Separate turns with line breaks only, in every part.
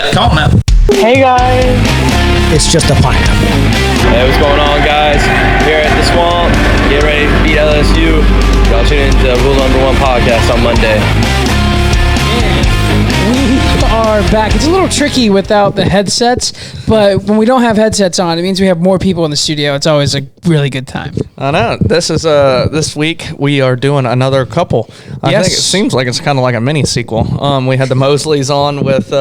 Come on now.
Hey guys.
It's just a pint.
Hey, what's going on, guys? Here at the Swamp, get ready to beat LSU. Y'all tune in to Rule Number 1 podcast on Monday.
We are back. It's a little tricky without the headsets, but when we don't have headsets on, it means we have more people in the studio. It's always a really good time.
I know. This is this week we are doing another couple. I think it seems like it's kind of like a mini sequel. We had the Mosleys on with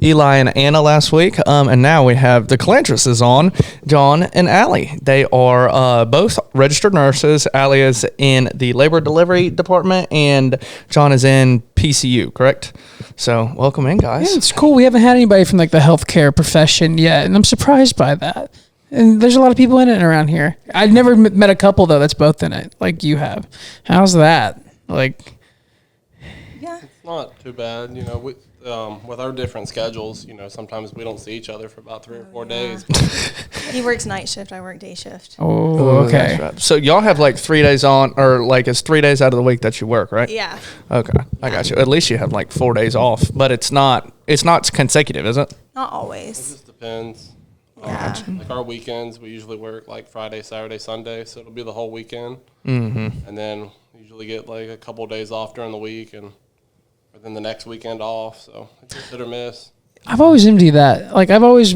Eli and Anna last week, and now we have the Calandros on, John and Allie. They are both registered nurses. Allie is in the labor delivery department, and John is in PCU, correct? So welcome in, guys.
Yeah, it's cool. We haven't had anybody from like the healthcare profession yet, and I'm surprised by that. And there's a lot of people in it around here. I've never met a couple though that's both in it, like you have. How's that? Like,
yeah, it's not too bad. You know, with our different schedules, you know, sometimes we don't see each other for about 3 or 4 days.
He works night shift. I work day shift.
Oh, okay.
That's right. So y'all have like 3 days on, or like it's 3 days out of the week that you work, right?
Yeah.
Okay, I got you. At least you have like 4 days off, but it's not consecutive, is it?
Not
It
always.
just depends.
Yeah.
Like our weekends, we usually work like Friday, Saturday, Sunday, so it'll be the whole weekend.
Mm-hmm.
And then we usually get like a couple of days off during the week, and then the next weekend off. So it's just hit or miss.
I've always envied that. Like, I've always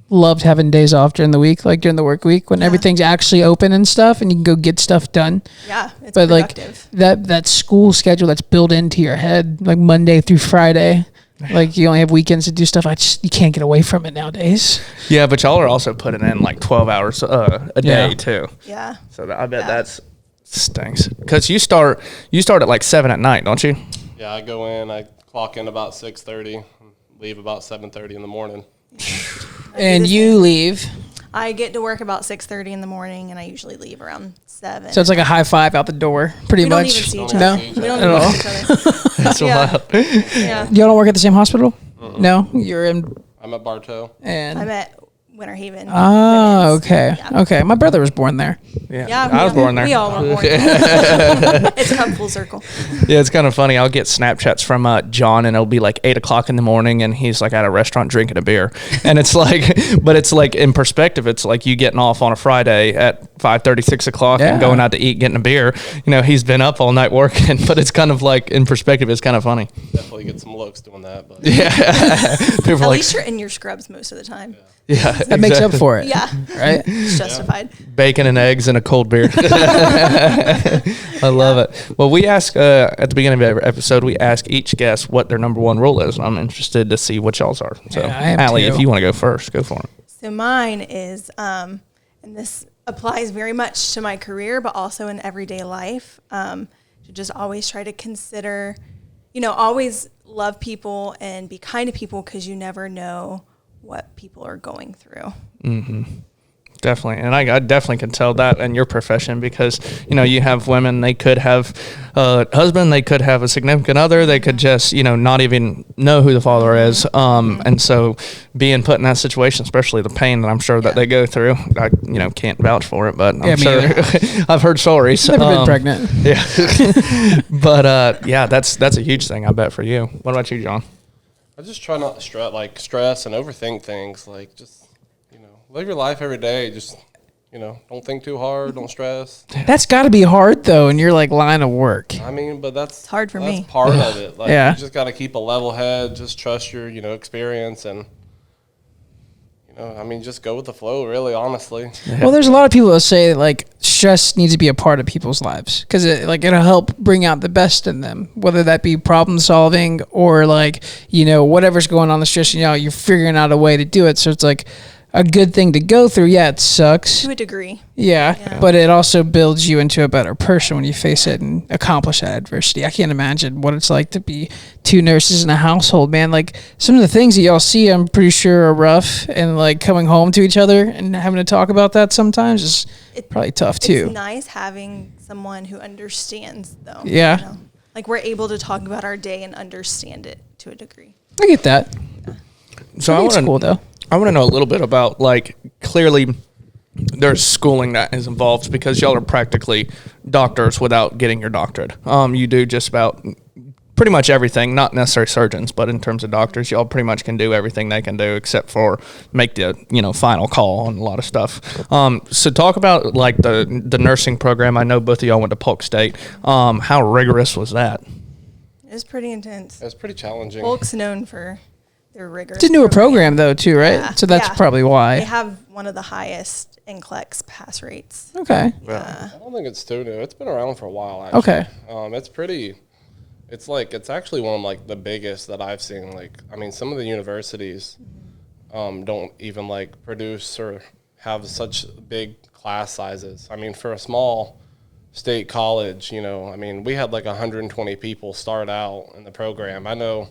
loved having days off during the week, like during the work week when everything's actually open and stuff, and you can go get stuff done.
Yeah, it's
but
productive.
Like that school schedule that's built into your head, like Monday through Friday. Like you only have weekends to do stuff. You can't get away from it nowadays.
Yeah, but y'all are also putting in like 12 hours a day too.
Yeah.
So I bet that's stinks. Because you start at like 7 at night, don't you?
Yeah, I go in, I clock in about 6:30, leave about 7:30 in the morning.
And you leave.
I get to work about 6:30 in the morning, and I usually leave around 7.
So it's like a high five out the door, pretty
we
much.
don't even see each
No?
other. We don't even see each other.
That's wild.
Yeah.
Y'all don't work at the same hospital? No? You're in...
I'm at Bartow.
And
I'm at Winter Haven.
Oh,
Women's.
okay.
Yeah.
Okay. My brother was born there.
Yeah,
I was born there.
We all were born there. It's come full circle.
Yeah, it's kind of funny. I'll get Snapchats from John, and it'll be like 8 o'clock in the morning, and he's like at a restaurant drinking a beer. And it's like, but it's like in perspective, it's like you getting off on a Friday at 5:30, 6 o'clock and going out to eat, getting a beer. You know, he's been up all night working, but it's kind of like in perspective, it's kind of funny.
Definitely get some looks doing that. But
Yeah. People
At
like,
least you're in your scrubs most of the time.
yeah,
That makes up for it.
Yeah.
Right?
It's justified.
bacon and eggs and a cold beer. I love it. Well, we ask at the beginning of every episode, we ask each guest what their number one rule is. And I'm interested to see what y'all's are. So,
Yeah, I am
Allie,
too.
if you want to go first, go for it.
So mine is, and this applies very much to my career, but also in everyday life, to just always try to consider, always love people and be kind to people because you never know what people are going through.
Mm-hmm. Definitely. And I definitely can tell that in your profession because, you have women, they could have a husband, they could have a significant other, they could just, not even know who the father is. And so being put in that situation, especially the pain that I'm sure that they go through, I, can't vouch for it, but I'm sure I've heard stories.
Never been pregnant.
Yeah. But, that's a huge thing, I bet, for you. What about you, John?
I just try not to stress and overthink things. Like, just, live your life every day. Just, don't think too hard. Don't stress.
That's got to be hard, though, in your, line of work.
I mean, but that's
hard for me.
That's part of it. Like,
Yeah.
you just got to keep a level head. Just trust your, experience and, just go with the flow, really, honestly.
Well, there's a lot of people that say, stress needs to be a part of people's lives because it'll help bring out the best in them, whether that be problem solving or, whatever's going on in the stress, you're figuring out a way to do it. So it's a good thing to go through. Yeah, it sucks.
To a degree.
Yeah, but it also builds you into a better person when you face it and accomplish that adversity. I can't imagine what it's like to be two nurses in a household, man. Some of the things that y'all see, I'm pretty sure are rough, and coming home to each other and having to talk about that sometimes is probably tough too.
It's nice having someone who understands, though.
Yeah.
We're able to talk about our day and understand it to a degree.
I get that.
So
It's cool though.
I want to know a little bit about, clearly there's schooling that is involved because y'all are practically doctors without getting your doctorate. You do just about pretty much everything, not necessarily surgeons, but in terms of doctors, y'all pretty much can do everything they can do except for make the, final call on a lot of stuff. So talk about like the nursing program. I know both of y'all went to Polk State. How rigorous was that?
It was pretty intense.
It was pretty challenging.
Polk's known for their rigor.
It's a newer program though too, right?
Yeah.
So that's probably why.
They have one of the highest NCLEX pass rates.
Okay.
I don't think it's too new. It's been around for a while, actually.
Okay.
It's actually one of like the biggest that I've seen. Like, I mean, some of the universities don't even like produce or have such big class sizes. I mean, for a small state college, I mean, we had like 120 people start out in the program. I know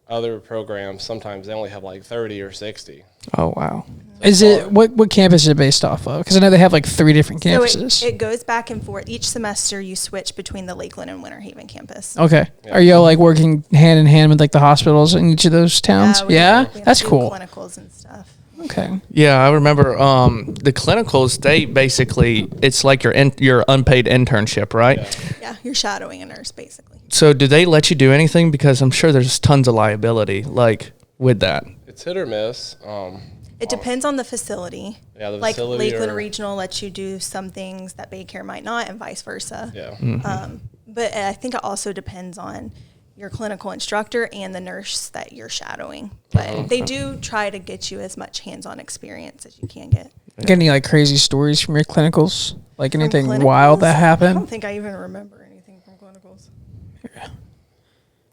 other programs, sometimes they only have like 30 or 60.
Oh, wow.
Is it, what campus is it based off of? Because I know they have like 3 different campuses.
So it goes back and forth. Each semester you switch between the Lakeland and Winter Haven campus.
Okay.
Yeah.
Are y'all like working hand in hand with like the hospitals in each of those towns?
we
Yeah?
have
That's
to do
cool.
Clinicals and stuff.
Okay.
Yeah, I remember the clinicals, they basically, it's like your unpaid internship, right?
Yeah, you're shadowing a nurse basically.
So do they let you do anything? Because I'm sure there's tons of liability like with that.
It's hit or miss.
It depends on the facility.
Yeah, the
like
facility
Lakeland
or-
Regional lets you do some things that Baycare might not, and vice versa.
Yeah.
But I think it also depends on your clinical instructor and the nurse that you're shadowing. But they do try to get you as much hands-on experience as you can get.
Get any like crazy stories from your clinicals? Like
From
anything
clinicals,
wild that
I
happened?
don't think I even remember anything from clinicals.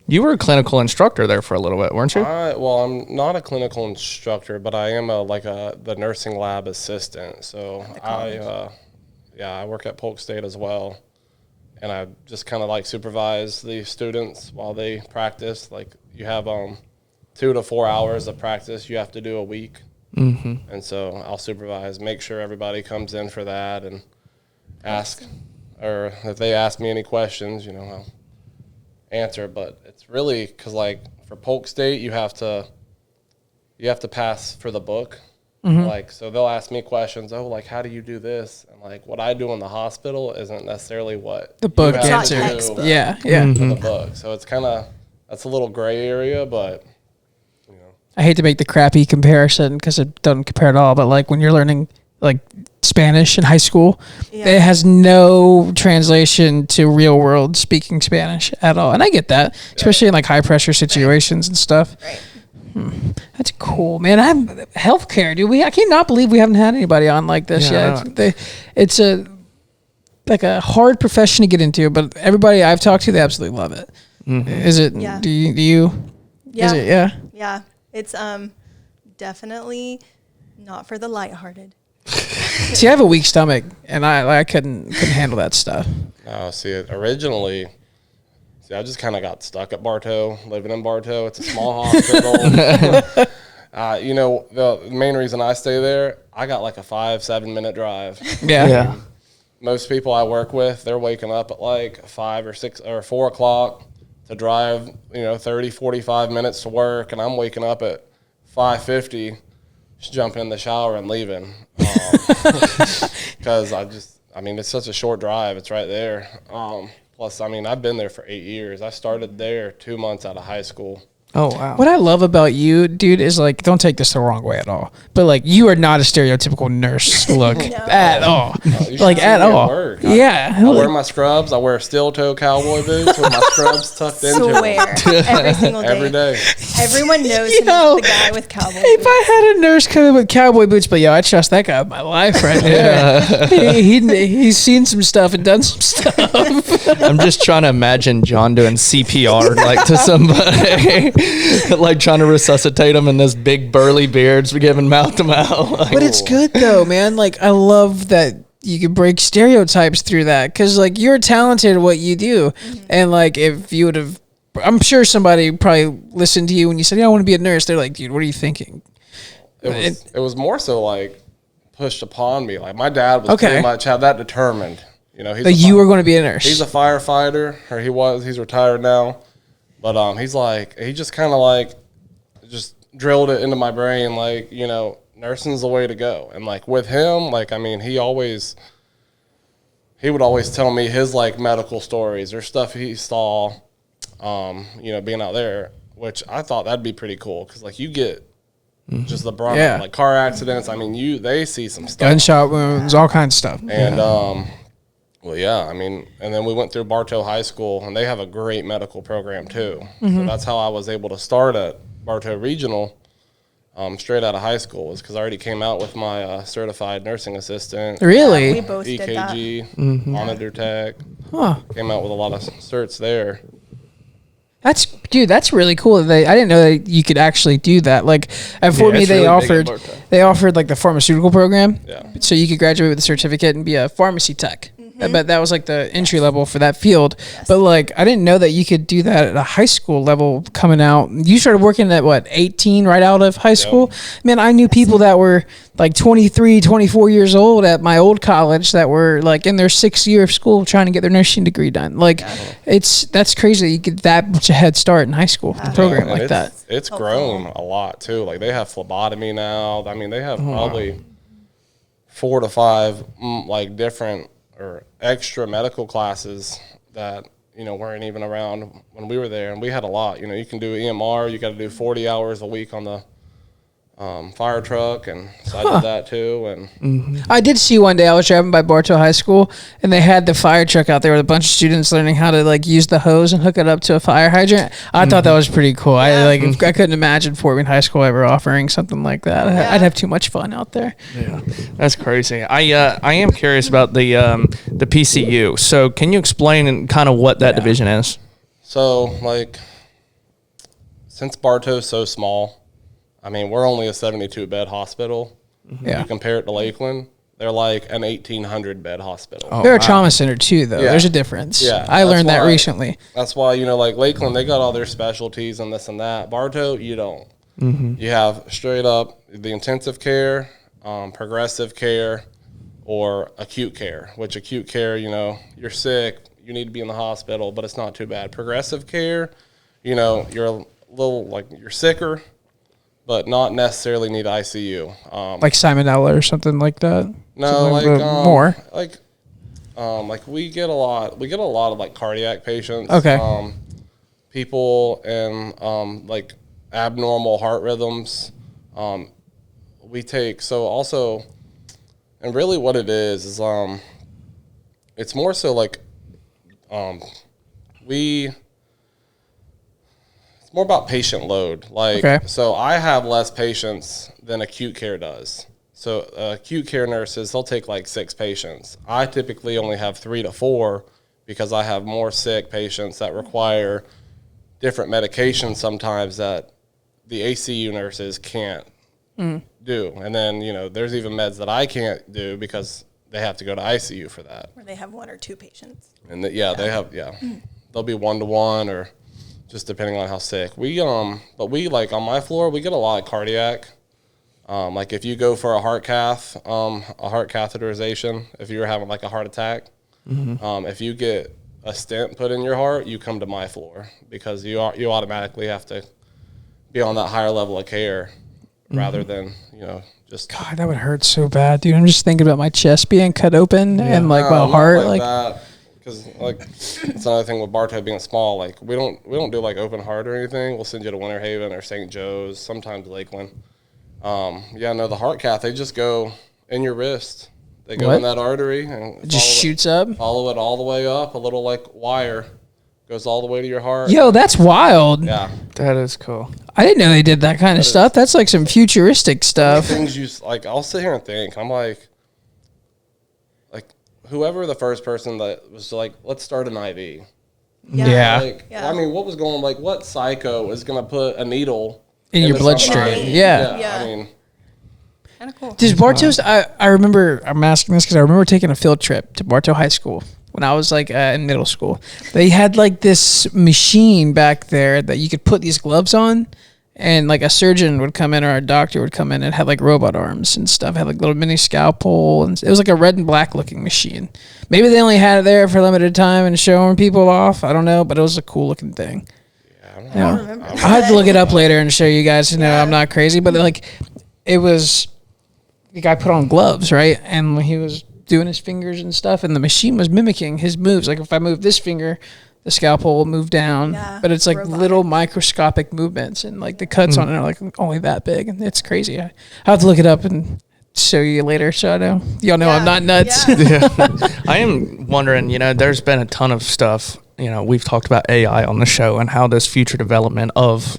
You were a clinical instructor there for a little bit, weren't you?
I'm not a clinical instructor, but I am the nursing lab assistant. So I work at Polk State as well. And I just kind of like supervise the students while they practice. Like you have 2 to 4 hours of practice you have to do a week. Mm-hmm. And so I'll supervise, make sure everybody comes in for that and ask, or if they ask me any questions, I'll answer. But it's really because like for Polk State, you have to pass for the book. Like, so they'll ask me questions. Oh, like, how do you do this? And like, what I do in the hospital isn't necessarily what
The book
you have to
answer.
do
Yeah.
for the book. So it's that's a little gray area, but
I hate to make the crappy comparison because it doesn't compare at all, but like when you're learning like Spanish in high school, it has no translation to real world speaking Spanish at all. And I get that, especially in like high pressure situations and stuff.
Right.
That's cool, man. I'm healthcare, dude. I cannot believe we haven't had anybody on like this yet. It's a hard profession to get into, but everybody I've talked to, they absolutely love it. Mm-hmm. Is it?
Yeah.
Do you?
Yeah.
Is it? Yeah.
Yeah. It's definitely not for the lighthearted.
See, I have a weak stomach, and I couldn't handle that stuff.
no, originally. I just kind of got stuck at Bartow, living in Bartow. It's a small hospital. The main reason I stay there, I got like a 5-7 minute drive.
Yeah.
Most people I work with, they're waking up at like 5 or 6 or 4 o'clock to drive, 30, 45 minutes to work. And I'm waking up at 5:50, just jumping in the shower and leaving. Because it's such a short drive. It's right there. Plus, I've been there for 8 years. I started there 2 months out of high school.
Oh, wow.
What I love about you, dude, is like, don't take this the wrong way at all, but like, you are not a stereotypical nurse look at all.
You should
Like
see
at
me
all.
work.
Yeah.
I wear my scrubs. I wear steel toe cowboy boots with my scrubs tucked into them.
Swear. Every single day.
Every day.
Everyone knows him as the guy with cowboy
If
boots.
I had a nurse come in with cowboy boots, but I trust that guy with my life right there. He's seen some stuff and done some stuff.
I'm just trying to imagine John doing CPR like to somebody, like trying to resuscitate him in this big burly beards, giving mouth to mouth. Like,
But it's good though, man. Like I love that you can break stereotypes through that because like you're talented at what you do, and like if you would have, I'm sure somebody probably listened to you when you said, "Yeah, I want to be a nurse." They're like, "Dude, what are you thinking?"
It was more so like pushed upon me. Like my dad was pretty much had that determined.
That you were going to be a nurse.
He's a firefighter, or he was. He's retired now, but he just kind of like just drilled it into my brain, like nursing's the way to go. And like with him, like he would always tell me his like medical stories or stuff he saw being out there, which I thought that'd be pretty cool because like you get just the brunt,
Yeah.
like car accidents. I mean, they see some stuff,
Gunshot wounds, all kinds of stuff.
and well, yeah, I mean, and then we went through Bartow High School, and they have a great medical program too. So that's how I was able to start at Bartow Regional. Straight out of high school was because I already came out with my certified nursing assistant.
Really?
We both did that.
EKG, monitor tech.
Huh.
Came out with a lot of certs there.
That's really cool. I didn't know that you could actually do that. Like at Fort Meade,
it's
they
really big at
offered like the pharmaceutical program.
Yeah.
So you could graduate with a certificate and be a pharmacy tech. I bet that was like the entry level for that field.
Yes.
But like I didn't know that you could do that at a high school level coming out. You started working at what, 18 right out of high school? Man, I knew people that were like 23, 24 years old at my old college that were like in their 6th year of school trying to get their nursing degree done. Like that's crazy that you get that much a head start in high school, a program
And
like that.
It's grown a lot too. Like they have phlebotomy now. I mean, they have probably 4 to 5 like different or extra medical classes that weren't even around when we were there, and we had a lot. You can do EMR. You got to do 40 hours a week on the fire truck, and so I did that too. And
I did see one day I was driving by Bartow High School and they had the fire truck out there with a bunch of students learning how to like use the hose and hook it up to a fire hydrant. I thought that was pretty cool. I couldn't imagine Fort Meade High School ever offering something like that. I'd have too much fun out there.
Yeah, that's crazy. I am curious about the PCU. So can you explain kind of what that division is?
so like since Bartow's so small, I mean, we're only a 72-bed hospital.
Yeah.
You compare it to Lakeland, they're like an 1,800-bed hospital.
They're a trauma center too, though.
Yeah.
There's a difference.
Yeah,
I learned
that's
that
why-
recently.
That's why, like Lakeland, they got all their specialties and this and that. Bartow, you don't. You have straight up the intensive care, progressive care, or acute care, which acute care, you're sick, you need to be in the hospital, but it's not too bad. Progressive care, you're a little, like, you're sicker, but not necessarily need ICU.
Like salmonella or something like that.
No,
Something
like
a little more.
Like we get a lot of like cardiac patients.
Okay.
People and like abnormal heart rhythms. We take and really what it is it's more so like it's more about patient load. Like, so I have less patients than acute care does. So acute care nurses, they'll take like 6 patients. I typically only have 3 to 4 because I have more sick patients that require different medications sometimes that the ACU nurses can't do. And then, there's even meds that I can't do because they have to go to ICU for that.
Where they have 1 or 2 patients.
And they have, they'll be 1-to-1 or just depending on how sick. But we like on my floor, we get a lot of cardiac. Like if you go for a heart catheterization, if you're having like a heart attack, if you get a stent put in your heart, you come to my floor because you automatically have to be on that higher level of care rather than, just.
God, that would hurt so bad, dude. I'm just thinking about my chest being cut open and like my heart, like
that. Because like it's another thing with Bartow being small. Like we don't do like open heart or anything. We'll send you to Winter Haven or St. Joe's, sometimes Lakeland. The heart cath, they just go in your wrist. They go in that artery and
it just shoots up.
Follow it all the way up. A little like wire goes all the way to your heart.
Yo, that's wild.
Yeah,
That is cool.
I didn't know they did that kind of stuff. That's like some futuristic stuff.
things you like. I'll sit here and think. I'm like whoever the first person that was like, let's start an IV.
Yeah.
I mean, what was going like? What psycho is going to put a needle
In your
into
bloodstream.
somebody?
Yeah.
I mean,
Kind of cool.
Does Bartow's? I remember. I'm asking this because I remember taking a field trip to Bartow High School when I was like in middle school. They had like this machine back there that you could put these gloves on, and like a surgeon would come in or a doctor would come in and had like robot arms and stuff. Had like little mini scalpel, and it was like a red and black looking machine. Maybe they only had it there for a limited time and showing people off. I don't know, but it was a cool looking thing.
I don't remember.
I'll have to look it up later and show you guys. I'm not crazy, but like it was. The guy put on gloves, right? And when he was doing his fingers and stuff, and the machine was mimicking his moves. Like if I move this finger, the scalpel will move down, but it's like
robotic.
little microscopic movements, and like the cuts on it are like only that big, and it's crazy. I have to look it up and show you later, so I know y'all know I'm not nuts.
Yeah. I am wondering, there's been a ton of stuff. We've talked about AI on the show and how this future development of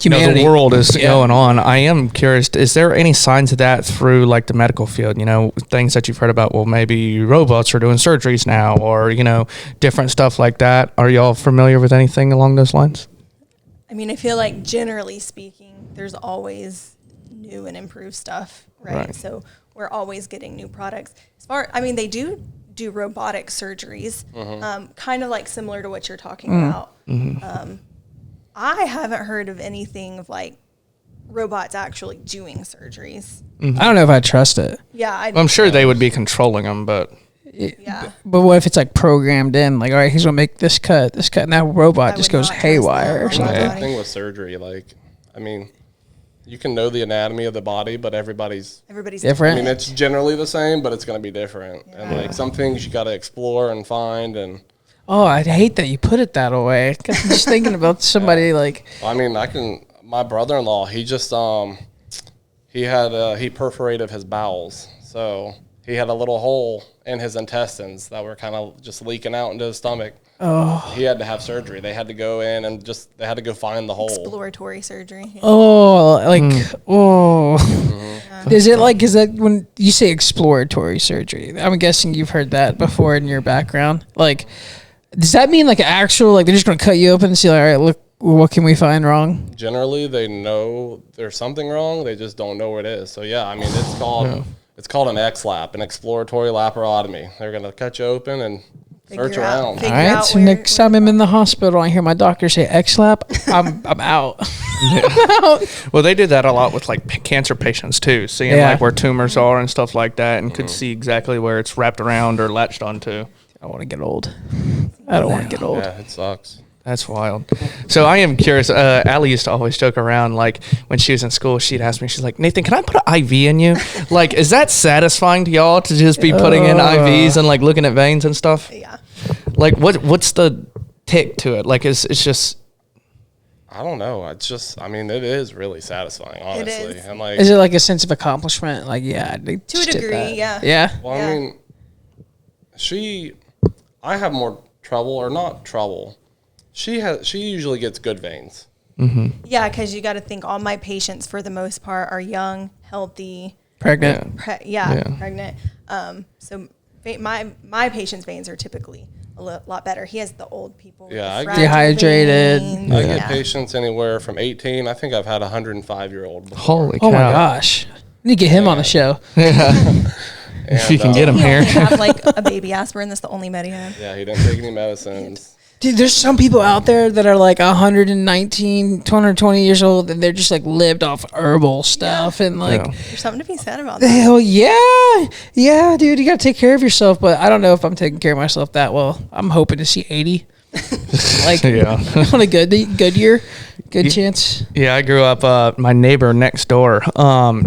Humanity.
the world is going on. I am curious, is there any signs of that through like the medical field? Things that you've heard about, well, maybe robots are doing surgeries now, or, different stuff like that. Are y'all familiar with anything along those lines?
I mean, I feel like generally speaking, there's always new and improved stuff, right? So we're always getting new products. They do robotic surgeries, kind of like similar to what you're talking about. I haven't heard of anything of like robots actually doing surgeries.
I don't know if I trust it.
Yeah,
I'm sure they would be controlling them, but
But what if it's like programmed in? Like, all right, he's gonna make this cut, and that robot just goes haywire or something.
The thing with surgery, you can know the anatomy of the body, but everybody's
different.
I mean, it's generally the same, but it's going to be different. Yeah. And some things you got to explore and find. And
oh, I hate that you put it that way. Cause I'm just thinking about somebody
my brother-in-law, he just he perforated his bowels, so he had a little hole in his intestines that were kind of just leaking out into his stomach. Oh. He had to have surgery. They had to go in and they had to go find the hole.
Exploratory surgery. Yeah.
Oh, Is that when you say exploratory surgery? I'm guessing you've heard that before in your background. Like, does that mean like actual, like they're just going to cut you open and see, like, all right, look, what can we find wrong?
Generally, they know there's something wrong. They just don't know what it is. So, it's called it's called an X-lap, an exploratory laparotomy. They're going to cut you open and search around.
All right, so next time I'm in the hospital, I hear my doctor say X-lap, I'm out.
Well, they do that a lot with like cancer patients too, seeing like where tumors are and stuff like that, and could see exactly where it's wrapped around or latched onto.
I want to get old. I don't want to get old.
Yeah, it sucks.
That's wild. So I am curious. Allie used to always joke around, like when she was in school, she'd ask me, she's like, Nathan, can I put an IV in you? Like, is that satisfying to y'all to just be putting in IVs and like looking at veins and stuff?
Yeah.
Like, what's the tick to it? Like, it's just.
I don't know. It's just, it is really satisfying, honestly.
It is.
And
is it like a sense of accomplishment? Like, yeah.
To a degree, yeah.
Yeah?
Well, I have more trouble, or not trouble. She usually gets good veins.
Mm-hmm.
Yeah, because you got to think all my patients, for the most part, are young, healthy.
Pregnant.
Pregnant. So my patient's veins are typically a lot better. He has the old people.
Yeah,
dehydrated.
I get patients anywhere from 18. I think I've had a 105-year-old before.
Holy cow.
Oh my gosh. We need to get him on the show.
If you can get him here.
He have like a baby aspirin. That's the only med he had.
Yeah, he didn't take any medicines.
Dude, there's some people out there that are like 119, 220 years old, and they're just like lived off herbal stuff. And like,
there's something to be said about that.
Hell yeah. Yeah, dude, you got to take care of yourself. But I don't know if I'm taking care of myself that well. I'm hoping to see 80. On a good year, chance.
Yeah, I grew up. My neighbor next door.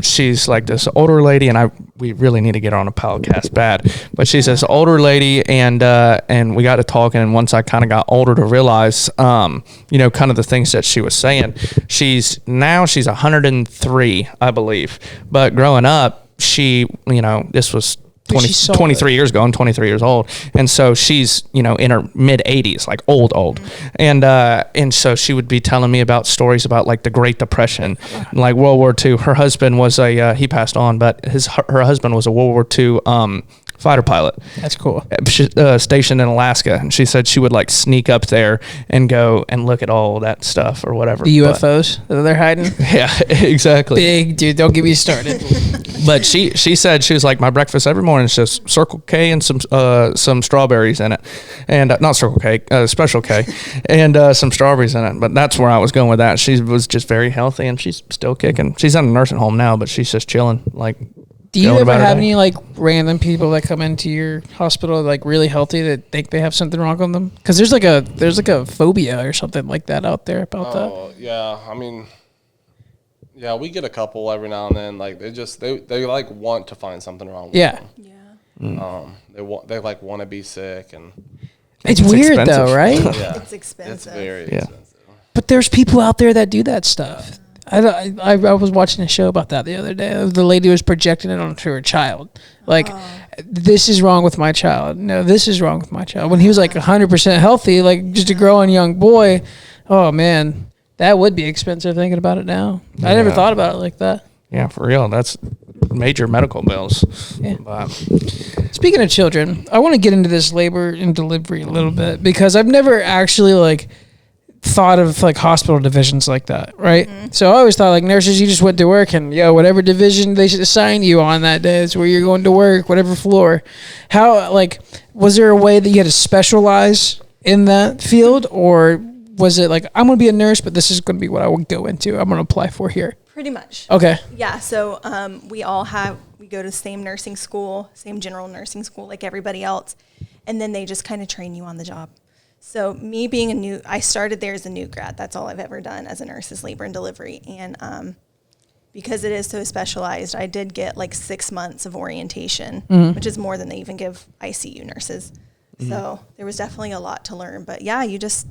She's like this older lady, and we really need to get her on a podcast bad. But she's this older lady, and we got to talking. And once I kind of got older to realize, kind of the things that she was saying. She's 103, I believe. But growing up, she, this was 23 years ago. I'm 23 years old, and so she's in her mid 80s, like old, and so she would be telling me about stories about like the Great Depression, like World War II. Her husband was he passed on, but her husband was a World War II fighter pilot.
That's cool.
Stationed in Alaska, and she said she would like sneak up there and go and look at all that stuff or whatever.
The UFOs that they're hiding.
Yeah, exactly.
Big dude, don't get me started.
But she said, she was like, my breakfast every morning is just Circle K and some strawberries in it, and not Circle K, Special K, and some strawberries in it. But that's where I was going with that. She was just very healthy, and she's still kicking. She's in a nursing home now, but she's just chilling. Like,
do you ever have any like random people that come into your hospital like really healthy that think they have something wrong with them? Because there's like a phobia or something like that out there about that.
Oh yeah, yeah, we get a couple every now and then. Like they like want to find something wrong with them.
Yeah.
They like want to be sick, and
It's weird
expensive.
though, right?
Yeah.
It's expensive.
It's very
Yeah.
expensive.
But there's people out there that do that stuff. I was watching a show about that the other day. The lady was projecting it onto her child. Like, this is wrong with my child. No, this is wrong with my child. When he was like 100% healthy, like just a growing young boy, oh man, that would be expensive thinking about it now. I never thought about it like that.
Yeah, for real. That's major medical bills.
Yeah.
But
Speaking of children, I want to get into this labor and delivery a little bit because I've never actually like thought of like hospital divisions like that, right? So I always thought like nurses, you just went to work and whatever division they should assign you on that day is where you're going to work, whatever floor. How like was there a way that you had to specialize in that field, or was it like I'm going to be a nurse, but this is going to be what I would go into? I'm going to apply for here.
Pretty much.
Okay.
Yeah. So we go to the same nursing school, same general nursing school like everybody else, and then they just kind of train you on the job. So me being I started there as a new grad. That's all I've ever done as a nurse is labor and delivery. And because it is so specialized, I did get like 6 months of orientation, which is more than they even give ICU nurses. So there was definitely a lot to learn. But yeah, you just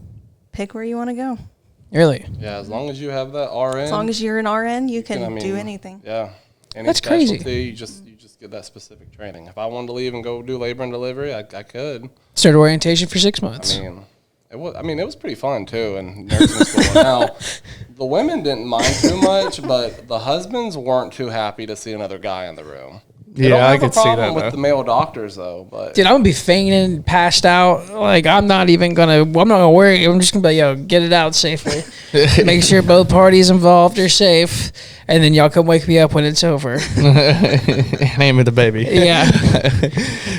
pick where you want to go.
Really?
Yeah, as long as you have that RN.
As long as you're an RN, you can do anything.
Yeah. Any
That's crazy.
specialty, you just get that specific training. If I wanted to leave and go do labor and delivery, I could.
Started orientation for 6 months.
It was pretty fun too in nursing school. Now, the women didn't mind too much, but the husbands weren't too happy to see another guy in the room. They don't
yeah, I
have a
could see
problem
that.
with the male doctors though, but
Dude, I'm gonna be fainting, passed out. Like I'm not gonna worry. I'm just gonna be get it out safely. Make sure both parties involved are safe, and then y'all come wake me up when it's over.
Name of the baby.
Yeah.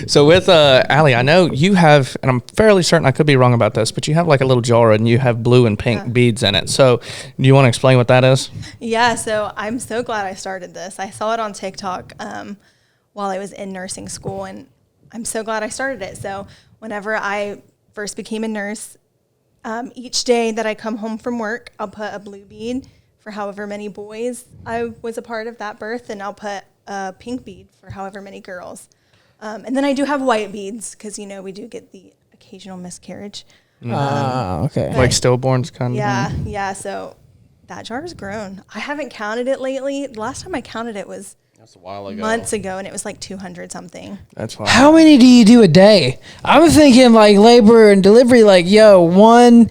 So with Allie, I know you have, and I'm fairly certain I could be wrong about this, but you have like a little jar and you have blue and pink beads in it. So do you want to explain what that is?
Yeah, so I'm so glad I started this. I saw it on TikTok while I was in nursing school, and I'm so glad I started it. So whenever I first became a nurse, each day that I come home from work, I'll put a blue bead for however many boys I was a part of that birth, and I'll put a pink bead for however many girls. And then I do have white beads because, we do get the occasional miscarriage.
Okay.
Like stillborns kind of?
Yeah. So that jar has grown. I haven't counted it lately. The last time I counted it was
that's a while ago.
months ago, and it was like 200 something.
That's fine.
How many do you do a day? I'm thinking like labor and delivery, like 1,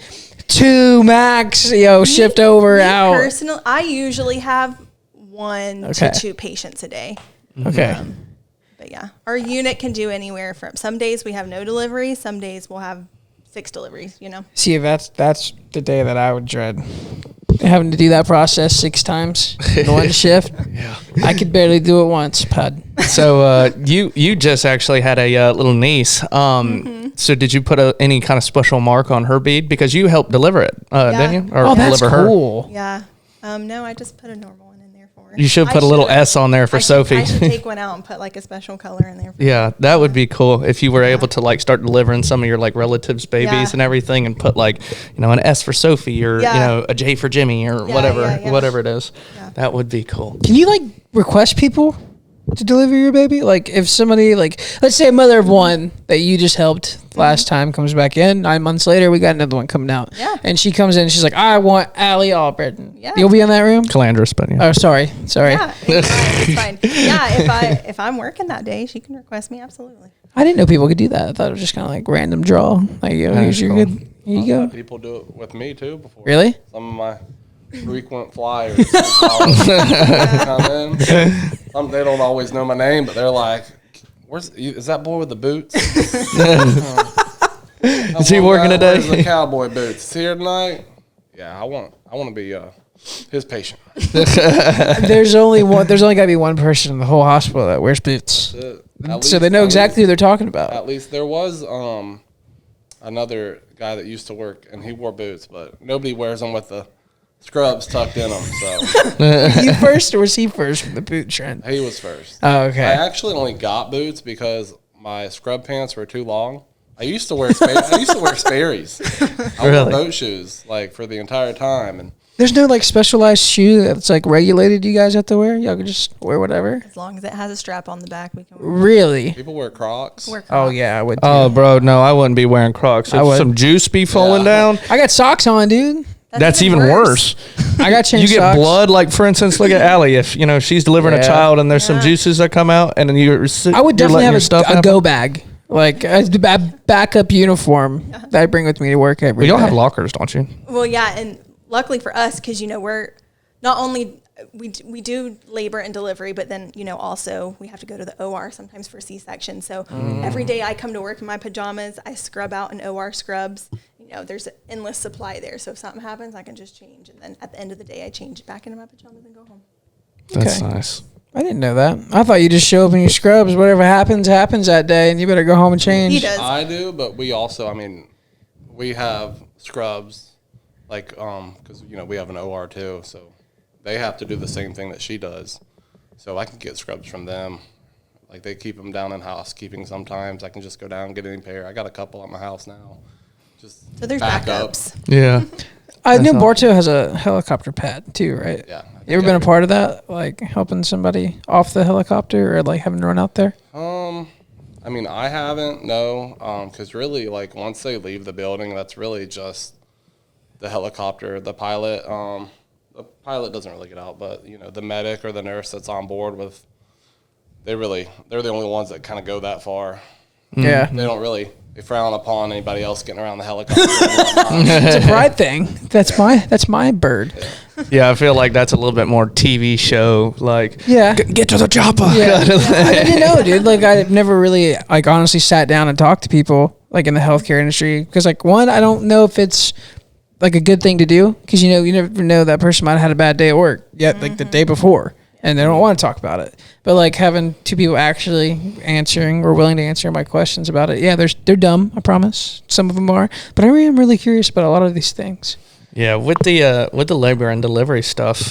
2 max. Shift over out.
Personally, I usually have 1 to 2 patients a day.
Okay.
But yeah, our unit can do anywhere from some days we have no delivery, some days we'll have 6 deliveries.
See, that's the day that I would dread. Having to do that process 6 times in one shift.
Yeah.
I could barely do it once, Pud.
So you just actually had a little niece. So did you put any kind of special mark on her bead because you helped deliver it, didn't you?
Oh, that's
deliver
cool.
Yeah. No, I just put a normal one in there for her.
You should put a little S on there for Sophie.
I should take one out and put like a special color in there.
Yeah, that would be cool if you were able to like start delivering some of your like relatives' babies and everything, and put like an S for Sophie or a J for Jimmy or whatever it is.
Yeah.
That would be cool.
Can you like request people to deliver your baby? Like if somebody let's say a mother of one that you just helped last time comes back in 9 months later, we got another one coming out.
Yeah.
And she comes in and she's like, I want Allie Albritton.
Yeah.
You'll be in that room?
Calandros, but
Oh, sorry.
Yeah, it's fine. Yeah, if I'm working that day, she can request me, absolutely.
I didn't know people could do that. I thought it was just kind of like random draw. Like, here's your
cool.
good. Here you go.
People do it with me too before.
Really?
Some of my frequent flyers come in. They don't always know my name, but they're like, is that boy with the boots?
Is he working today?
Where's the cowboy boots? Is he here tonight? Yeah, I want to be his patient.
There's only got to be one person in the whole hospital that wears boots. So they know exactly who they're talking about.
At least there was another guy that used to work, and he wore boots, but nobody wears them with the scrubs tucked in them. So
You first, or was he first with the boot trend?
he was first.
Oh, okay.
I actually only got boots because my scrub pants were too long. I used to wear Sperry's. I wore
Really?
boat shoes like for the entire time, and
There's no like specialized shoe that's like regulated you guys have to wear? Y'all can just wear whatever?
As long as it has a strap on the back, we can wear
Really?
People wear Crocs.
Oh, yeah, I would too.
Oh, bro, no, I wouldn't be wearing Crocs.
I
If
would.
some juice be falling down,
I got socks on, dude.
that's even worse.
I got
You
changed
get
socks.
blood, like for instance, look at Allie. If she's delivering a
Yeah.
child and there's some juices that come out, and then
I would definitely have a go bag. Like a backup uniform that I bring with me to work every
Well, y'all
day.
have lockers, don't you?
Well, yeah, and luckily for us, because we're not only we do labor and delivery, but then also we have to go to the OR sometimes for C-section. So every day I come to work in my pajamas. I scrub out in OR scrubs. There's an endless supply there. So if something happens, I can just change, and then at the end of the day, I change it back into my pajamas and go home.
That's
Okay.
nice.
I didn't know that. I thought you just show up in your scrubs. Whatever happens that day, and you better go home and change.
He does.
I do, but we also, we have scrubs, like, because, we have an OR too, so they have to do the same thing that she does. So I can get scrubs from them. Like, they keep them down in housekeeping sometimes. I can just go down and get any pair. I got a couple at my house now. Just
So there's
backup.
backups.
Yeah.
I know
That's
Borto has a helicopter pad too, right?
Yeah.
You ever been a part of that? Like helping somebody off the helicopter or like having to run out there?
I haven't, no, because really, like, once they leave the building, that's really just the helicopter, the pilot. The pilot doesn't really get out, but, the medic or the nurse that's on board with, they're the only ones that kind of go that far.
Yeah.
They frown upon anybody else getting around the helicopter. and
It's a pride thing. That's my bird.
Yeah, I feel like that's a little bit more TV show. Like,
Yeah.
get to the chopper.
Yeah. I didn't know, dude. Like, I've never really, like, honestly sat down and talked to people, like, in the healthcare industry. Because, like, one, I don't know if it's, like, a good thing to do. Because, you never know that person might have had a bad day at work yet, like, the day before. And they don't want to talk about it. But, like, having two people actually answering or willing to answer my questions about it, yeah, they're dumb, I promise. Some of them are. But I really am really curious about a lot of these things.
Yeah, with the labor and delivery stuff,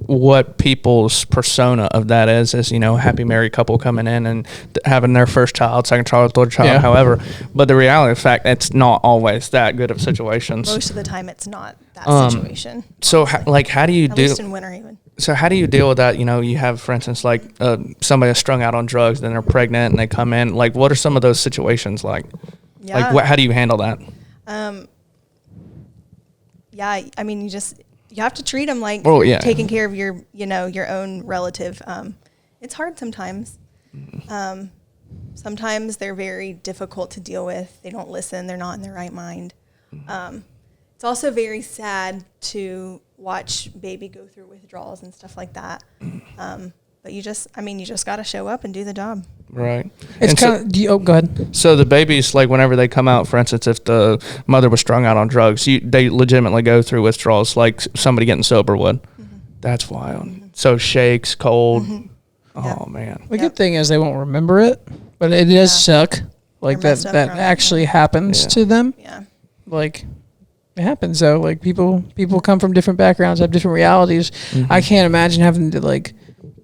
what people's persona of that is happy married couple coming in and having their first child, second child, third child,
Yeah.
however. But the reality of the fact, it's not always that good of situations.
Most of the time, it's not that situation.
So, how do you
At
do?
least in winter, even.
So how do you deal with that? You have, for instance, like somebody that's strung out on drugs, then they're pregnant and they come in. Like, what are some of those situations like?
Yeah.
Like, how do you handle that?
Yeah, you have to treat them like taking care of your your own relative. It's hard sometimes. Sometimes they're very difficult to deal with. They don't listen. They're not in their right mind. It's also very sad to watch baby go through withdrawals and stuff like that. But you just got to show up and do the job.
Right.
It's kind of, go ahead.
So the babies, like whenever they come out, for instance, if the mother was strung out on drugs, they legitimately go through withdrawals like somebody getting sober would. Mm-hmm. That's wild. Mm-hmm. So shakes, cold. Mm-hmm. Oh, man.
The good thing is they won't remember it, but it does suck. Like
They're
that
messed up from it,
actually happens to them.
Yeah.
Like it happens though. Like people come from different backgrounds, have different realities. I can't imagine having to like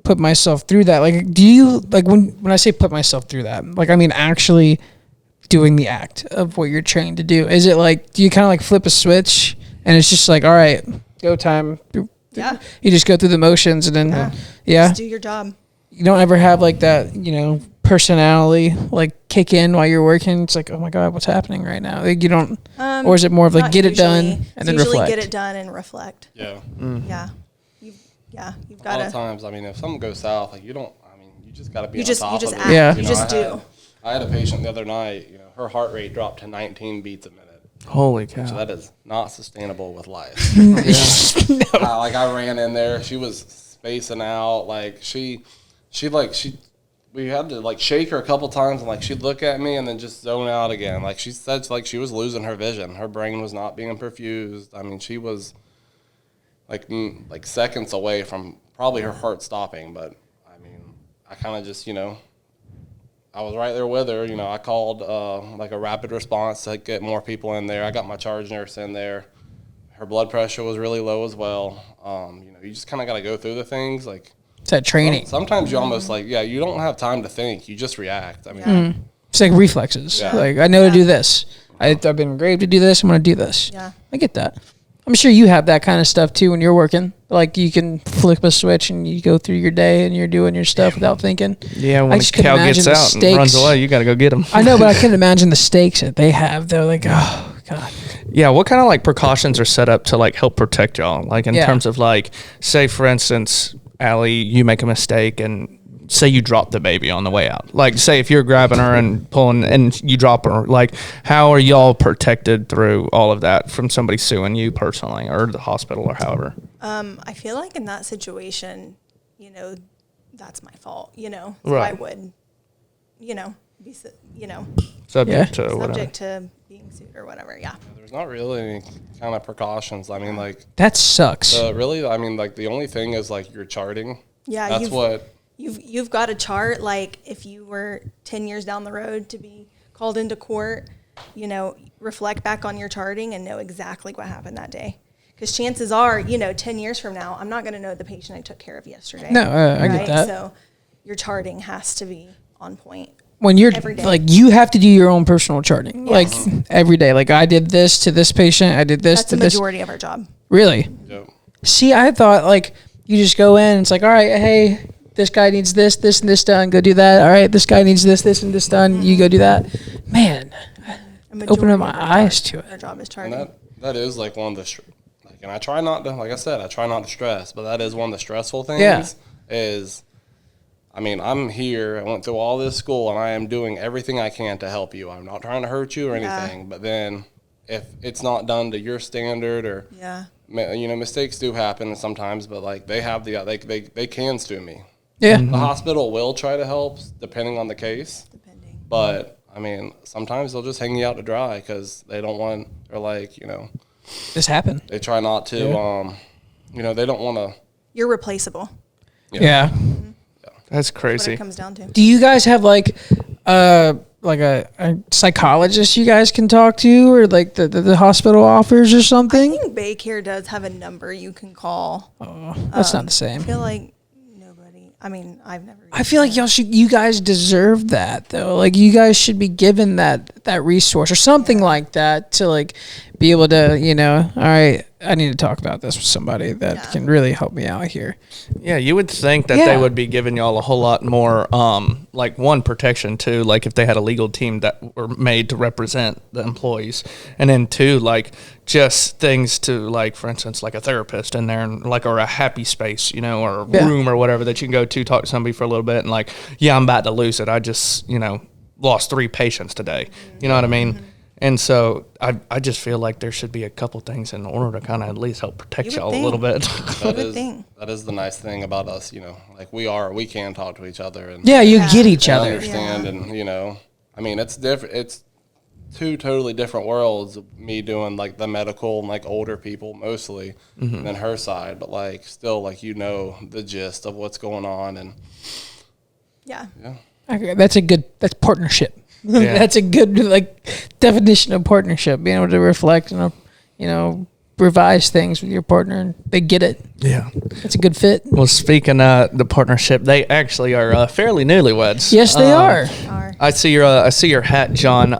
put myself through that. Like, do you like when I say put myself through that? Like, I mean actually doing the act of what you're trained to do. Is it like do you kind of like flip a switch and it's just like all right, go time?
Yeah.
You just go through the motions and then
Just do your job.
You don't ever have like that, personality like kick in while you're working. It's like, oh my god, what's happening right now? Like you don't, or is it more of like get it done and then
usually
reflect?
get it done and reflect.
Yeah.
Yeah. You've
A
got
lot of
to.
times, if something goes south, like you just got to be
You
on
just
top of
act.
it.
Yeah.
You just do.
I had a patient the other night, her heart rate dropped to 19 beats a minute.
Holy cow.
So that is not sustainable with life. Like I ran in there, she was spacing out. Like we had to like shake her a couple times, and like she'd look at me and then just zone out again. Like she said, like she was losing her vision. Her brain was not being perfused. She was like seconds away from probably her heart stopping. But I kind of just I was right there with her. I called like a rapid response to get more people in there. I got my charge nurse in there. Her blood pressure was really low as well. You just kind of got to go through the things. Like
It's that training.
sometimes you almost you don't have time to think. You just react.
It's like reflexes.
Yeah.
Like I know to do this. I've been engraved to do this. I'm going to do this.
Yeah.
I get that. I'm sure you have that kind of stuff too when you're working. Like you can flip a switch and you go through your day and you're doing your stuff without thinking.
Yeah, when the cow gets out and runs away, you got to go get them.
I know, but I can imagine the stakes that they have. They're like, oh God.
Yeah, what kind of like precautions are set up to like help protect y'all? Like in terms of like, say for instance, Allie, you make a mistake and say you drop the baby on the way out. Like say if you're grabbing her and pulling and you drop her, like how are y'all protected through all of that from somebody suing you personally or the hospital or however?
I feel like in that situation, you know, that's my fault, you know, so
right.
I would, you know, be, you know,
subject
to being sued or whatever. Yeah.
There's not really any kind of precautions. I mean, like
that sucks.
Really, I mean, like the only thing is like your charting.
Yeah.
That's what.
You've got a chart, like if you were 10 years down the road to be called into court, you know, reflect back on your charting and know exactly what happened that day. Because chances are, you know, 10 years from now, I'm not going to know the patient I took care of yesterday.
No, I get that.
So your charting has to be on point.
When you're like, you have to do your own personal charting, like every day. Like I did this to this patient. I did this to this.
That's the majority of our job.
Really?
Yep.
See, I thought like you just go in and it's like, all right, hey, this guy needs this, this, and this done. Go do that. All right, this guy needs this, this, and this done. You go do that. Man, open up my eyes to it.
Our job is charting.
And that is like one of the, and I try not to, like I said, I try not to stress, but that is one of the stressful things.
Yeah.
Is, I mean, I'm here. I went through all this school, and I am doing everything I can to help you. I'm not trying to hurt you or anything. But then, if it's not done to your standard, or you know, mistakes do happen sometimes. But like they have they can sue me.
Yeah.
The hospital will try to help depending on the case. But I mean, sometimes they'll just hang you out to dry because they don't want, or like, you know,
this happened.
They try not to, you know, they don't want to.
You're replaceable.
Yeah.
That's crazy.
That's what it comes down to.
Do you guys have like a psychologist you guys can talk to, or like the hospital offers or something?
I think Baycare does have a number you can call.
Oh, that's not the same.
I feel like nobody. I mean, I've never.
I feel like you guys deserve that though. Like you guys should be given that resource or something like that to like be able to, you know, all right, I need to talk about this with somebody that can really help me out here.
Yeah, you would think that they would be giving y'all a whole lot more, like one, protection too, like if they had a legal team that were made to represent the employees, and then two, like just things to like, for instance, like a therapist in there, and like, or a happy space, you know, or a room or whatever that you can go to talk to somebody for a little bit, and like, yeah, I'm about to lose it. I just, you know, lost 3 patients today. You know what I mean? And so I just feel like there should be a couple things in order to kind of at least help protect y'all a little bit.
That is the nice thing about us, you know, like we can talk to each other and
you get each other,
understand, and you know, I mean, it's different. It's 2 totally different worlds. Me doing like the medical and like older people mostly, and then her side, but like still like, you know, the gist of what's going on, and
okay, that's partnership. That's a good like definition of partnership, being able to reflect and, you know, revise things with your partner and they get it.
Yeah,
it's a good fit.
Well, speaking of the partnership, they actually are fairly newlyweds.
Yes, they are.
I see your hat, John.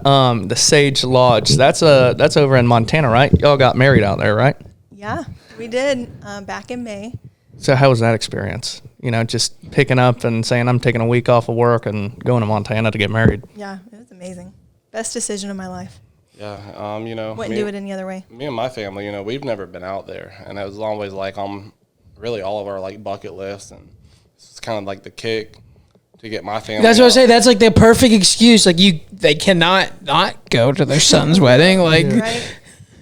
The Sage Lodge, that's over in Montana, right? Y'all got married out there, right?
Yeah, we did back in May.
So how was that experience? You know, just picking up and saying, I'm taking a week off of work and going to Montana to get married.
Yeah, it was amazing. Best decision of my life.
Yeah, you know.
Wouldn't do it any other way.
Me and my family, you know, we've never been out there. And it was always like on really all of our like bucket lists. And it's kind of like the kick to get my family.
That's what I say. That's like the perfect excuse. Like they cannot not go to their son's wedding. Like,
right?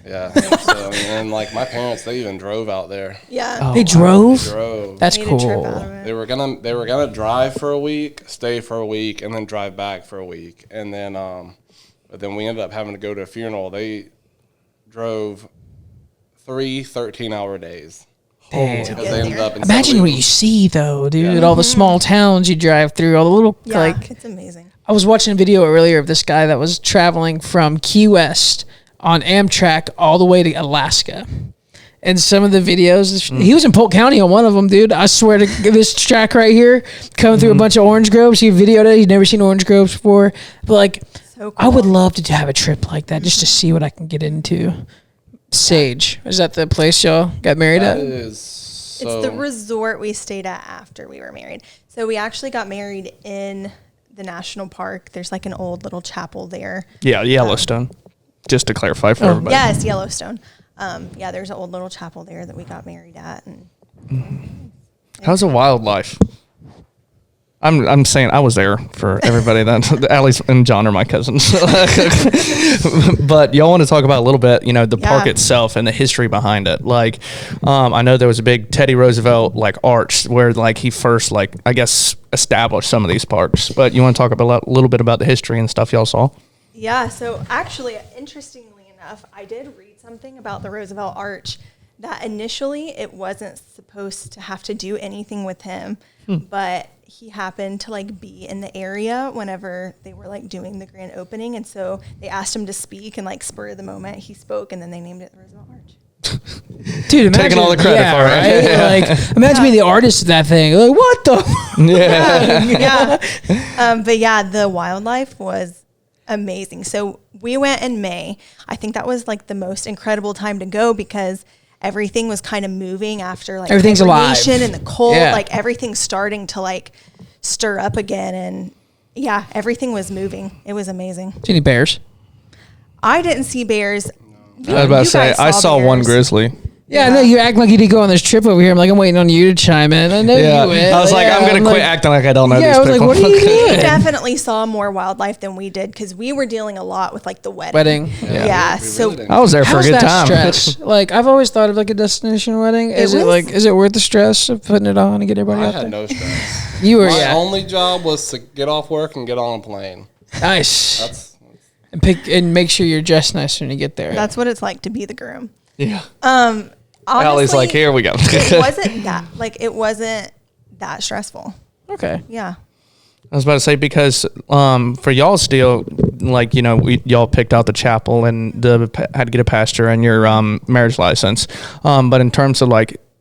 Yeah. So, and like my parents, they even drove out there.
Yeah.
Oh, they drove?
They drove.
That's
Made
cool.
They were gonna drive for a week, stay for a week, and then drive back for a week. And then but then we ended up having to go to a funeral. They drove 3 13-hour days. Because they ended up in
Imagine what you see though, dude. All the small towns you drive through, all the little like
it's amazing.
I was watching a video earlier of this guy that was traveling from Key West on Amtrak all the way to Alaska. And some of the videos, he was in Polk County on one of them, dude. I swear to this track right here, coming through a bunch of orange groves. He videoed it. He'd never seen orange groves before. But like, so cool. I would love to have a trip like that just to see what I can get into. Sage. Is that the place y'all got married
That
at?
is
It's the resort we stayed at after we were married. So we actually got married in the national park. There's like an old little chapel there.
Yeah, Yellowstone. Just to clarify for everybody.
Yes, Yellowstone. Yeah, there's an old little chapel there that we got married at. And
How's the wildlife? I'm saying I was there for everybody. That Allie's and John are my cousins. But y'all want to talk about a little bit, the park itself and the history behind it. Like, I know there was a big Teddy Roosevelt arch where he first I guess established some of these parks. But you want to talk about a little bit about the history and stuff y'all saw?
yeah, so actually, interestingly enough, I did read something about the Roosevelt Arch that initially it wasn't supposed to have to do anything with him, but he happened to be in the area whenever they were doing the grand opening, and so they asked him to speak, and spur of the moment he spoke, and then they named it the Roosevelt Arch.
Dude, imagine,
taking all the credit for it.
Right? Imagine being the artist of that thing. What the?
Yeah. But yeah, the wildlife was amazing. So we went in May. I think that was the most incredible time to go because everything was kind of moving after
everything's alive
and the cold.
Yeah.
Everything's starting to stir up again, and yeah, everything was moving. It was amazing.
See any bears?
I didn't see bears.
I was about to say, I saw one grizzly.
Yeah, I know you act like you did go on this trip over here. I'm waiting on you to chime in. I know you would.
I was I'm going to quit acting like I don't know these
I was
people.
what are you
We
doing?
definitely saw more wildlife than we did because we were dealing a lot with the wedding.
Wedding.
Yeah.
We
So
really didn't.
I was there for a
How's
good
that
time.
stress? I've always thought of a destination wedding. Is it
was-
is it worth the stress of putting it on and get everybody
I
out
had
there?
no stress.
You were
My only job was to get off work and get on a plane.
nice. And make sure you're dressed nice when you get there.
that's what it's like to be the groom.
Yeah.
Honestly,
Allie's here we go.
it wasn't that stressful.
okay.
Yeah.
I was about to say because for y'all's deal, y'all picked out the chapel and had to get a pastor and your marriage license. But in terms of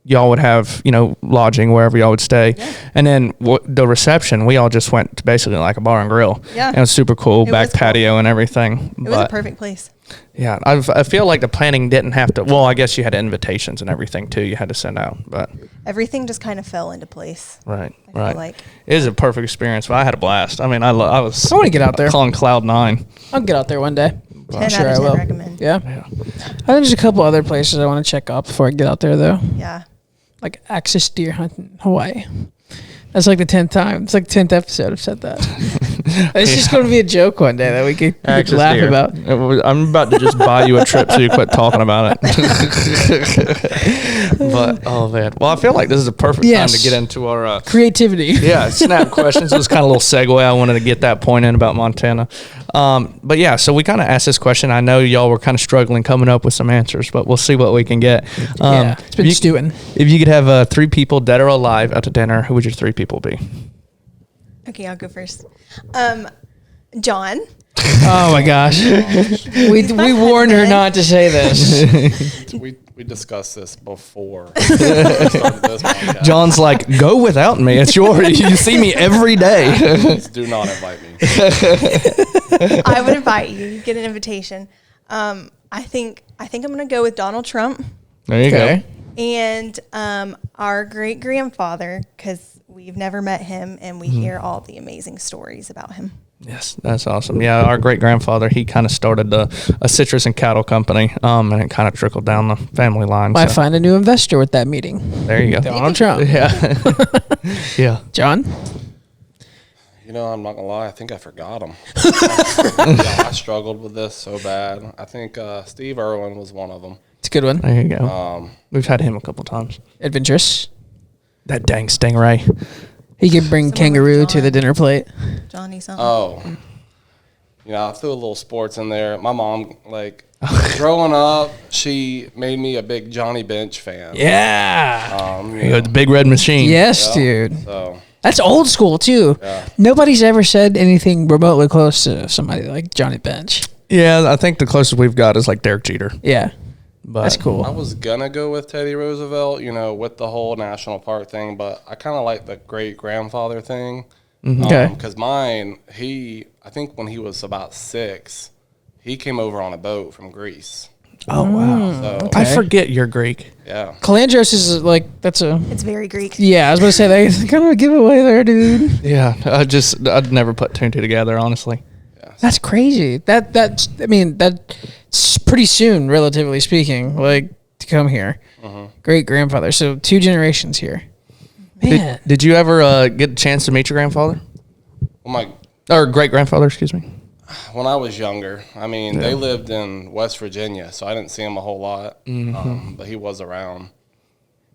y'all would have lodging wherever y'all would stay, and then the reception we all just went to basically a bar and grill.
Yeah.
And it was super cool,
It
back
was cool.
patio and everything.
It was a perfect place.
Yeah, I feel like the planning didn't have to. Well, I guess you had invitations and everything too. You had to send out, but
Everything just kind of fell into place.
right.
like.
It was a perfect experience. But I had a blast. I mean, I was.
I wanna get out there.
on cloud 9.
I'll get out there one day.
10 out
sure I
of 10
will.
recommend.
Yeah. I think there's a couple other places I want to check out before I get out there though.
Yeah.
Like Axis deer hunt in Hawaii. That's the 10th time. It's the 10th episode I've said that. It's just going to be a joke one day that we could laugh about.
I'm about to just buy you a trip so you quit talking about it. But oh man, well I feel like this is a perfect time to get into our
creativity.
Yeah, snap questions. It was kind of a little segue. I wanted to get that point in about Montana. But yeah, so we kind of asked this question. I know y'all were kind of struggling coming up with some answers, but we'll see what we can get.
Yeah, it's been stewing.
If you could have 3 people dead or alive at the dinner, who would your 3 people be?
Okay, I'll go first. John.
Oh my gosh. we warned her not to say this.
We discussed this before. we started this podcast.
John's like, go without me. It's you see me every day.
Please do not invite me.
I would invite you. You get an invitation. I think I'm going to go with Donald Trump
There you go.
and our great grandfather because we've never met him and we hear all the amazing stories about him.
Yes, that's awesome. Yeah, our great grandfather, he kind of started a citrus and cattle company, and it kind of trickled down the family line.
Might find a new investor with that meeting.
There you go.
Donald Trump.
Yeah. Yeah.
John?
I'm not gonna lie. I think I forgot him. I struggled with this so bad. I think Steve Irwin was one of them.
It's a good one.
There you go. We've had him a couple times.
Adventurous.
That dang stingray.
He could bring
Someone
kangaroo
like
to the
John.
dinner plate.
Johnny something.
Oh, I threw a little sports in there. My mom, growing up, she made me a big Johnny Bench fan.
Yeah. There you go, the big red machine.
Yes,
Yeah,
dude.
So
That's old school too.
Yeah.
Nobody's ever said anything remotely close to somebody like Johnny Bench.
Yeah, I think the closest we've got is Derek Jeter.
Yeah.
But
That's cool.
I was gonna go with Teddy Roosevelt, with the whole national park thing, but I kind of like the great grandfather thing.
Okay.
Because mine, I think when he was about 6, he came over on a boat from Greece.
Oh, wow.
So,
Okay.
I forget you're Greek.
yeah.
Calandros is like, that's a...
It's very Greek.
Yeah, I was going to say, that's kind of a giveaway there, dude.
Yeah, I'd never put two and two together, honestly.
That's crazy. That's pretty soon, relatively speaking, like, to come here. Great grandfather. So 2 generations here. Man.
Did you ever get a chance to meet your grandfather? Or great grandfather, excuse me?
When I was younger, I mean, they lived in West Virginia, so I didn't see him a whole lot, but he was around.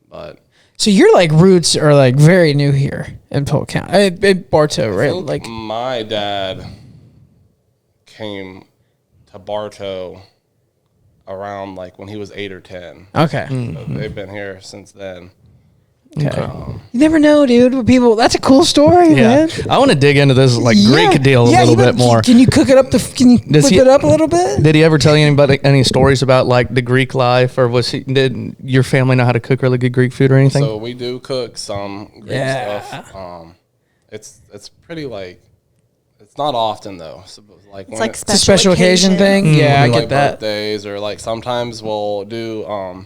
But
So your like roots are like very new here in Polk County, in Bartow, right?
I think
Like
my dad came to Bartow around like when he was 8 or 10.
okay.
So they've been here since then.
Okay. You never know, dude. With people, that's a cool story, man.
I want to dig into this like Greek deal a little bit more.
Can you cook it up? Can you whip it up a little bit?
Did he ever tell you any stories about like the Greek life, or did your family know how to cook really good Greek food or anything?
So we do cook some Greek stuff. It's pretty like, it's not often though. So like
It's like
It's a special occasion thing. Yeah, I
like
get that.
birthdays, or like sometimes we'll do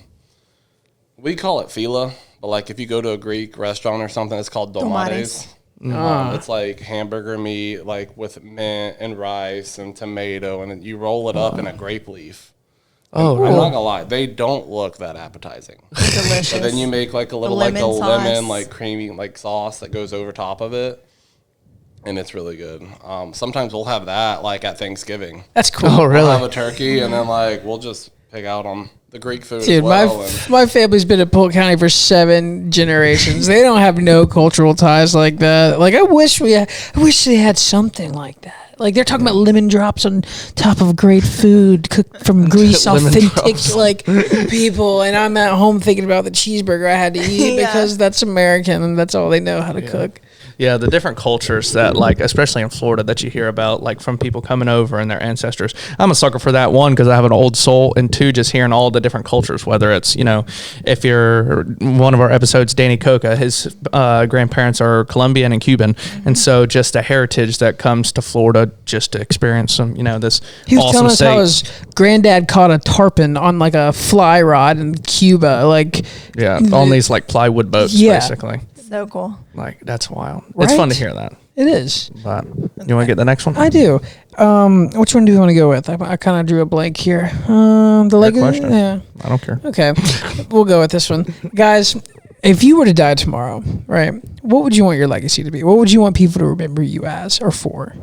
we call it fila, but like if you go to a Greek restaurant or something, it's called domates. It's like hamburger meat, like with mint and rice and tomato, and then you roll it up in a grape leaf.
Oh,
I'm not gonna lie, they don't look that appetizing.
Delicious.
But then you make like a little
lemon sauce.
lemon, like creamy like sauce that goes over top of it, and it's really good. Sometimes we'll have that like at Thanksgiving.
That's cool.
Oh, really?
We'll have a turkey, and then like we'll just pick out on the Greek food
Dude,
as well.
my family's been in Polk County for 7 generations. They don't have no cultural ties like that. Like I wish they had something like that. Like they're talking about lemon drops on top of great food cooked from Greece, authentic like people, and I'm at home thinking about the cheeseburger I had to eat because that's American and that's all they know how to cook.
Yeah, the different cultures that, like, especially in Florida, that you hear about, like, from people coming over and their ancestors. I'm a sucker for that, 1, because I have an old soul, and 2, just hearing all the different cultures, whether it's, you know, if you're one of our episodes, Danny Coca, his grandparents are Colombian and Cuban, and so just a heritage that comes to Florida just to experience some, you know, this
He was
awesome
telling us
state.
how his granddad caught a tarpon on like a fly rod in Cuba, like
on these, like, plywood boats, basically.
So cool.
Like, that's wild.
Right?
It's fun to hear that.
It is.
But you want to get the next one?
I do. Which one do we want to go with? I kind of drew a blank here. The leg.
question.
Yeah.
I don't care.
Okay, we'll go with this one, guys. If you were to die tomorrow, right? What would you want your legacy to be? What would you want people to remember you as or for?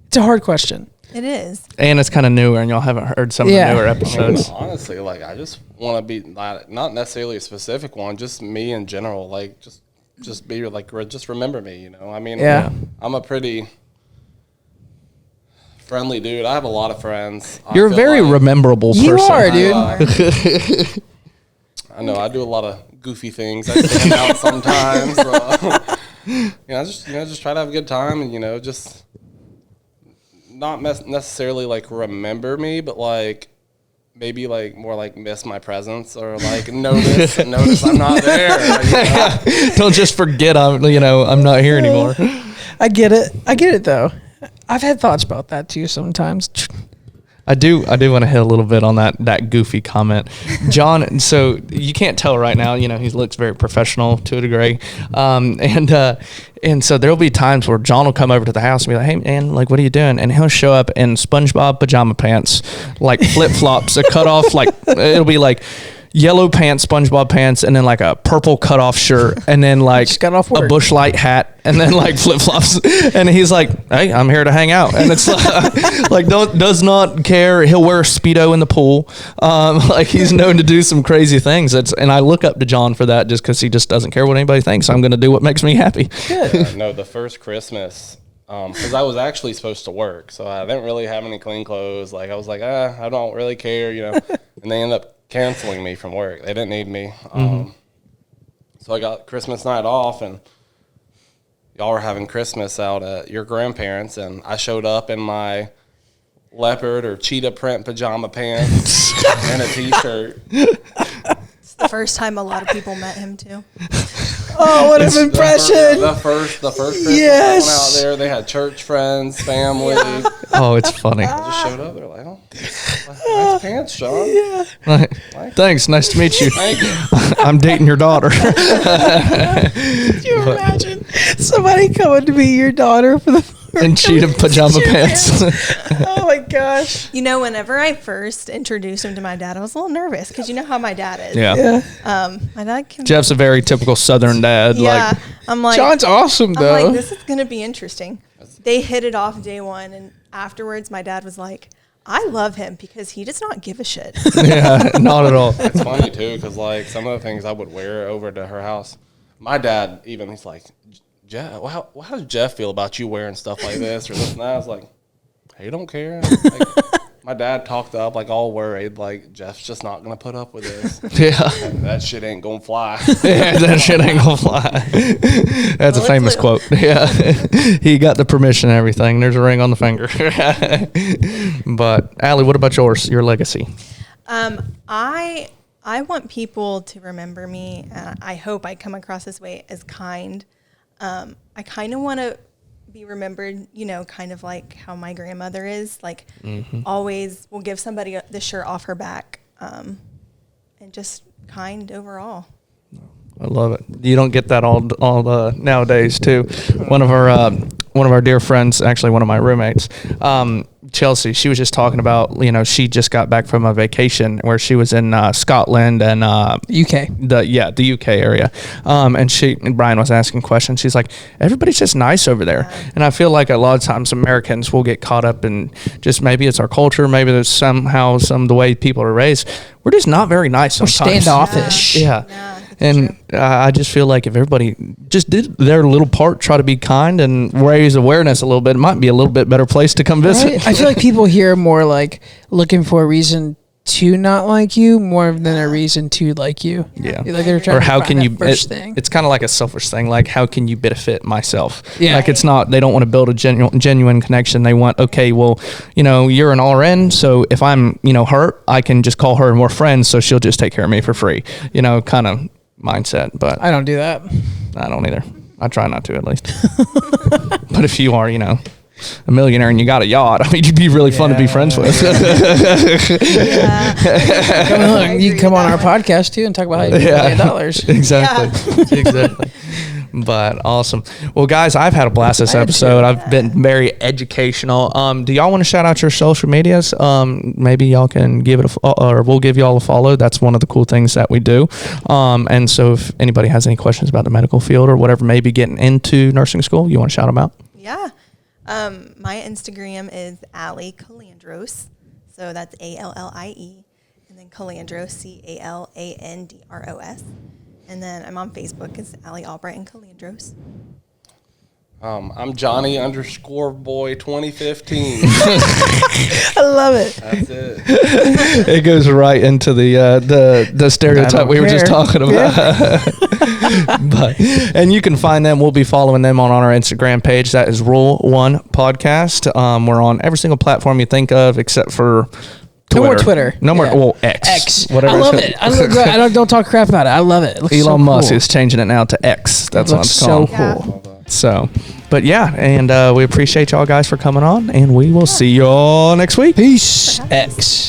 It's a hard question.
It is.
And it's kind of newer, and y'all haven't heard some of the newer episodes.
Honestly, like I just want to be not necessarily a specific one, just me in general. Like just be like just remember me. You know, I mean, I'm a pretty friendly dude. I have a lot of friends.
You're a very rememberable person.
You are, dude.
I know I do a lot of goofy things. I stand out sometimes. Just try to have a good time, and just. Not necessarily like remember me, but like maybe like more like miss my presence or like notice I'm not there.
Don't just forget I'm not here anymore.
I get it though. I've had thoughts about that too sometimes.
I do want to hit a little bit on that goofy comment, John. So you can't tell right now, he looks very professional to a degree, and so there'll be times where John will come over to the house and be like, "Hey man, like what are you doing?" And he'll show up in SpongeBob pajama pants, like flip flops, a cut off, like it'll be like yellow pants, SpongeBob pants, and then like a purple cutoff shirt, and then like a Bush Light hat, and then like flip flops. And he's like, "Hey, I'm here to hang out." And it's like does not care. He'll wear a Speedo in the pool. Like he's known to do some crazy things. And I look up to John for that just because he just doesn't care what anybody thinks. I'm going to do what makes me happy.
No, the first Christmas, because I was actually supposed to work, so I didn't really have any clean clothes. Like I was like, I don't really care, And they ended up canceling me from work. They didn't need me. So I got Christmas night off, and y'all were having Christmas out at your grandparents', and I showed up in my leopard or cheetah print pajama pants and a t-shirt.
It's the first time a lot of people met him too.
Oh, what an impression!
The first Christmas
Yes.
I went out there, they had church friends, family.
Oh, it's funny.
I just showed up. They're like, oh, nice pants, Sean.
Thanks. Nice to meet you.
Thank you.
I'm dating your daughter.
Could you imagine somebody coming to be your daughter for the
In cheetah pajama pants.
Oh my gosh!
You know, whenever I first introduced him to my dad, I was a little nervous because you know how my dad is.
Yeah.
My dad can.
Jeff's a very typical Southern dad.
Yeah.
Like,
I'm like,
John's awesome though.
I'm like, this is gonna be interesting. They hit it off day one, and afterwards, my dad was like, I love him because he does not give a shit.
yeah, not at all.
It's funny too, because like some of the things I would wear over to her house, my dad even he's like, Jeff, how does Jeff feel about you wearing stuff like this or this and that? I was like, he don't care. Like, my dad talked up like all worried, like Jeff's just not gonna put up with this.
Yeah.
That shit ain't gonna fly.
Yeah, that shit ain't gonna fly. That's a famous quote. Yeah. He got the permission and everything. There's a ring on the finger. But Allie, what about yours? Your legacy?
I want people to remember me. I hope I come across this way as kind. I kind of want to be remembered, you know, kind of like how my grandmother is, like always will give somebody the shirt off her back, and just kind overall.
I love it. You don't get that all nowadays too. One of our dear friends, actually one of my roommates, Chelsea, she was just talking about, you know, she just got back from a vacation where she was in Scotland and
UK.
The UK area. And Brian was asking questions. She's like, everybody's just nice over there. And I feel like a lot of times Americans will get caught up in just maybe it's our culture, maybe there's somehow the way people are raised. We're just not very nice sometimes.
We're standoffish.
Yeah. And I just feel like if everybody just did their little part, try to be kind and raise awareness a little bit, it might be a little bit better place to come visit.
Right? I feel like people here are more like looking for a reason to not like you more than a reason to like you.
Yeah.
Like they're trying
Or
to
how
find
can
that
you,
first thing.
it's kind of like a selfish thing. Like, how can you benefit myself?
Yeah.
Like, it's not, they don't want to build a genuine connection. They want, okay, well, you know, you're an RN. So if I'm, you know, hurt, I can just call her and we're friends. So she'll just take care of me for free, you know, kind of mindset. But
I don't do that.
I don't either. I try not to, at least. But if you are, you know, a millionaire and you got a yacht, I mean, you'd be really fun to be friends with.
You can come on our podcast too and talk about how you make $1 million.
Exactly. Exactly. But awesome. Well, guys, I've had a blast this episode. I've been very educational. Do y'all want to shout out your social medias? Maybe y'all can give it or we'll give y'all a follow. That's one of the cool things that we do. And so if anybody has any questions about the medical field or whatever, maybe getting into nursing school, you want to shout them out?
Yeah. My Instagram is Allie Calandros. So that's ALLIE. And then Calandros, CALANDROS. And then I'm on Facebook. It's Allie Albright and Calandros.
I'm Johnny _boy 2015.
I love it.
That's it.
It goes right into the stereotype we were just talking about. But and you can find them. We'll be following them on our Instagram page. That is Rule 1 Podcast. We're on every single platform you think of except for Twitter.
No more Twitter.
No more.
Yeah.
Well, X. Whatever.
I love it. I don't talk crap about it. I love it. It looks
Elon Musk
cool.
is changing it now to X. That's
It
what
looks
it's called.
so cool.
So, but yeah, and we appreciate y'all guys for coming on, and we will see y'all next week.
Peace. X.